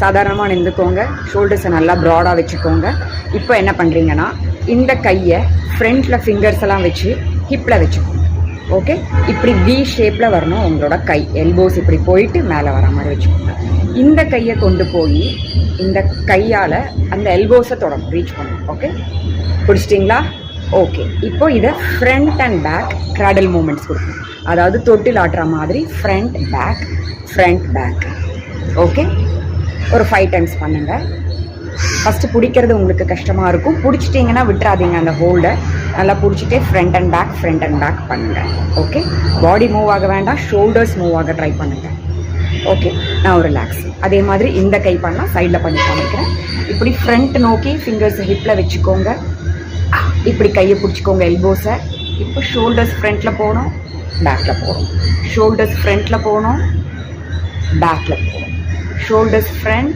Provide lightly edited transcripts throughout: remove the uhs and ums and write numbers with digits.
சாதாரணமாக நின்றுக்கோங்க. ஷோல்டர்ஸை நல்லா ப்ராடாக வச்சுக்கோங்க. இப்போ என்ன பண்ணுறீங்கன்னா இந்த கையை ஃப்ரண்ட்டில் ஃபிங்கர்ஸ் எல்லாம் வச்சு ஹிப்பில் வச்சுக்கோங்க. ஓகே, இப்படி வி ஷேப்பில் வரணும் உங்களோட கை. எல்போஸ் இப்படி போயிட்டு மேலே வர மாதிரி வச்சுக்கோங்க. இந்த கையை கொண்டு போய் இந்த கையால் அந்த எல்போஸை தொடரும், ரீச் பண்ணணும். ஓகே, பிடிச்சிட்டிங்களா? ஓகே, இப்போ இதை front and back cradle movements கொடுக்கணும். அதாவது தொட்டில் ஆட்டுற மாதிரி ஃப்ரண்ட் பேக். ஓகே, ஒரு 5 டைம்ஸ் பண்ணுங்கள். ஃபஸ்ட்டு பிடிக்கிறது உங்களுக்கு கஷ்டமாக இருக்கும். பிடிச்சிட்டிங்கன்னா விட்டுறாதீங்க. அந்த ஹோல்டை நல்லா பிடிச்சிட்டே ஃப்ரண்ட் அண்ட் பேக் பண்ணுங்கள். ஓகே, பாடி மூவ் ஆக வேண்டாம், ஷோல்டர்ஸ் மூவ் ஆக ட்ரை பண்ணுங்கள். ஓகே, நான் ஒரு ரிலாக்ஸ். அதே மாதிரி இந்த கை பண்ணலாம், சைடில் பண்ணி காமிக்கிறேன். இப்படி ஃப்ரண்ட் நோக்கி ஃபிங்கர்ஸை ஹிப்பில் வச்சுக்கோங்க. இப்படி கையை பிடிச்சிக்கோங்க எல்போஸை. இப்போ ஷோல்டர்ஸ் ஃப்ரண்ட்டில் போகணும், பேக்கில் போகணும். ஷோல்டர்ஸ் ஃப்ரண்ட்டில் போகணும், பேக்கில் போகணும். Shoulders front,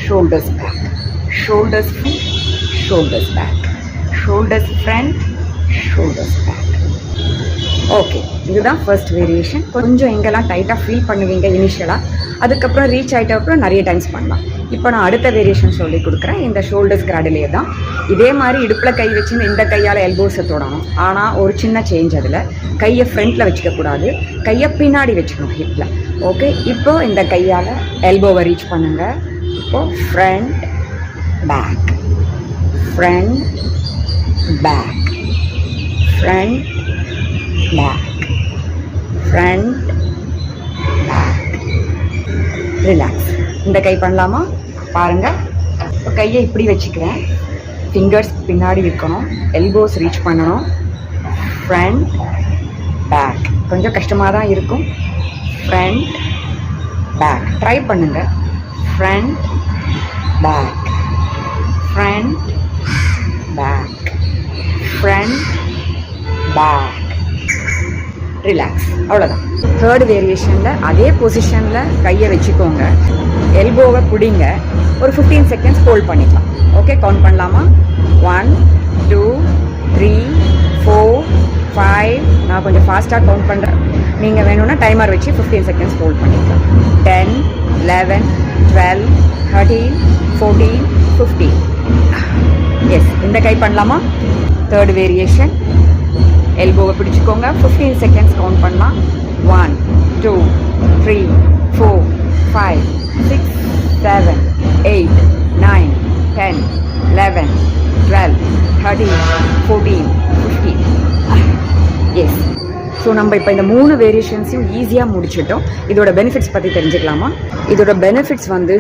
shoulders back, shoulders front, shoulders back, shoulders front, shoulders back. Okay, இதுதான் ஃபர்ஸ்ட் வேரியேஷன். கொஞ்சம் எங்கெல்லாம் டைட்டாக ஃபீல் பண்ணுவீங்க இனிஷியலாக, அதுக்கப்புறம் ரீச் ஆகிட்ட அப்புறம் நிறைய டைம்ஸ் பண்ணலாம். இப்போ நான் அடுத்த வேரியேஷன் சொல்லி கொடுக்குறேன். இந்த ஷோல்டர்ஸ் கிராடிலே தான் இதே மாதிரி இடுப்பில் கை வச்சு இந்த கையால் எல்போஸை தொடணும். ஆனால் ஒரு சின்ன சேஞ்ச், அதில் கையை ஃப்ரண்ட்டில் வச்சுக்கக்கூடாது, கையை பின்னாடி வச்சுக்கணும் ஹிப்பில். ஓகே, இப்போது இந்த கையால் எல்போவை ரீச் பண்ணுங்கள். இப்போது front back, front back, front back, front back. Relax. இந்த கை பண்ணலாமா? பாருங்கள். இப்போ கையை இப்படி வச்சுக்கிறேன், ஃபிங்கர்ஸ் பின்னாடி இருக்கணும், எல்போஸ் ரீச் பண்ணணும். Front back. கொஞ்சம் கஷ்டமாக தான் இருக்கும். ஃப்ரண்ட் பேக் ட்ரை பண்ணுங்கள். Front back, front back, front back. Relax. அவ்வளோதான். தேர்ட் வேரியேஷனில் அதே பொசிஷனில் கையை வச்சுக்கோங்க, எல்போவை பிடிங்க, ஒரு 15 செகண்ட்ஸ் ஹோல்ட் பண்ணிக்கலாம். ஓகே, கவுண்ட் பண்ணலாமா? 1 2 3 4 5. நான் கொஞ்சம் ஃபாஸ்ட்டாக கவுண்ட் பண்ணுறேன். நீங்கள் வேணும்னா டைமர் வச்சு 15 செகண்ட்ஸ் ஹோல்ட் பண்ணிக்கலாம். 10 11 12 13 14 15. எஸ், இந்த கை பண்ணலாமா? Third variation. எல்போவை பிடிச்சிக்கோங்க, 15 செகண்ட்ஸ் கவுண்ட் பண்ணலாம். 1 2 3 4 5 6 7 8 9 10 11 12 13 14 15. எஸ். ஸோ நம்ம இப்போ இந்த 3 வேரியேஷன்ஸையும் ஈஸியாக முடிச்சிட்டோம். இதோட பெனிஃபிட்ஸ் பற்றி தெரிஞ்சுக்கலாமா? இதோட பெனிஃபிட்ஸ் வந்து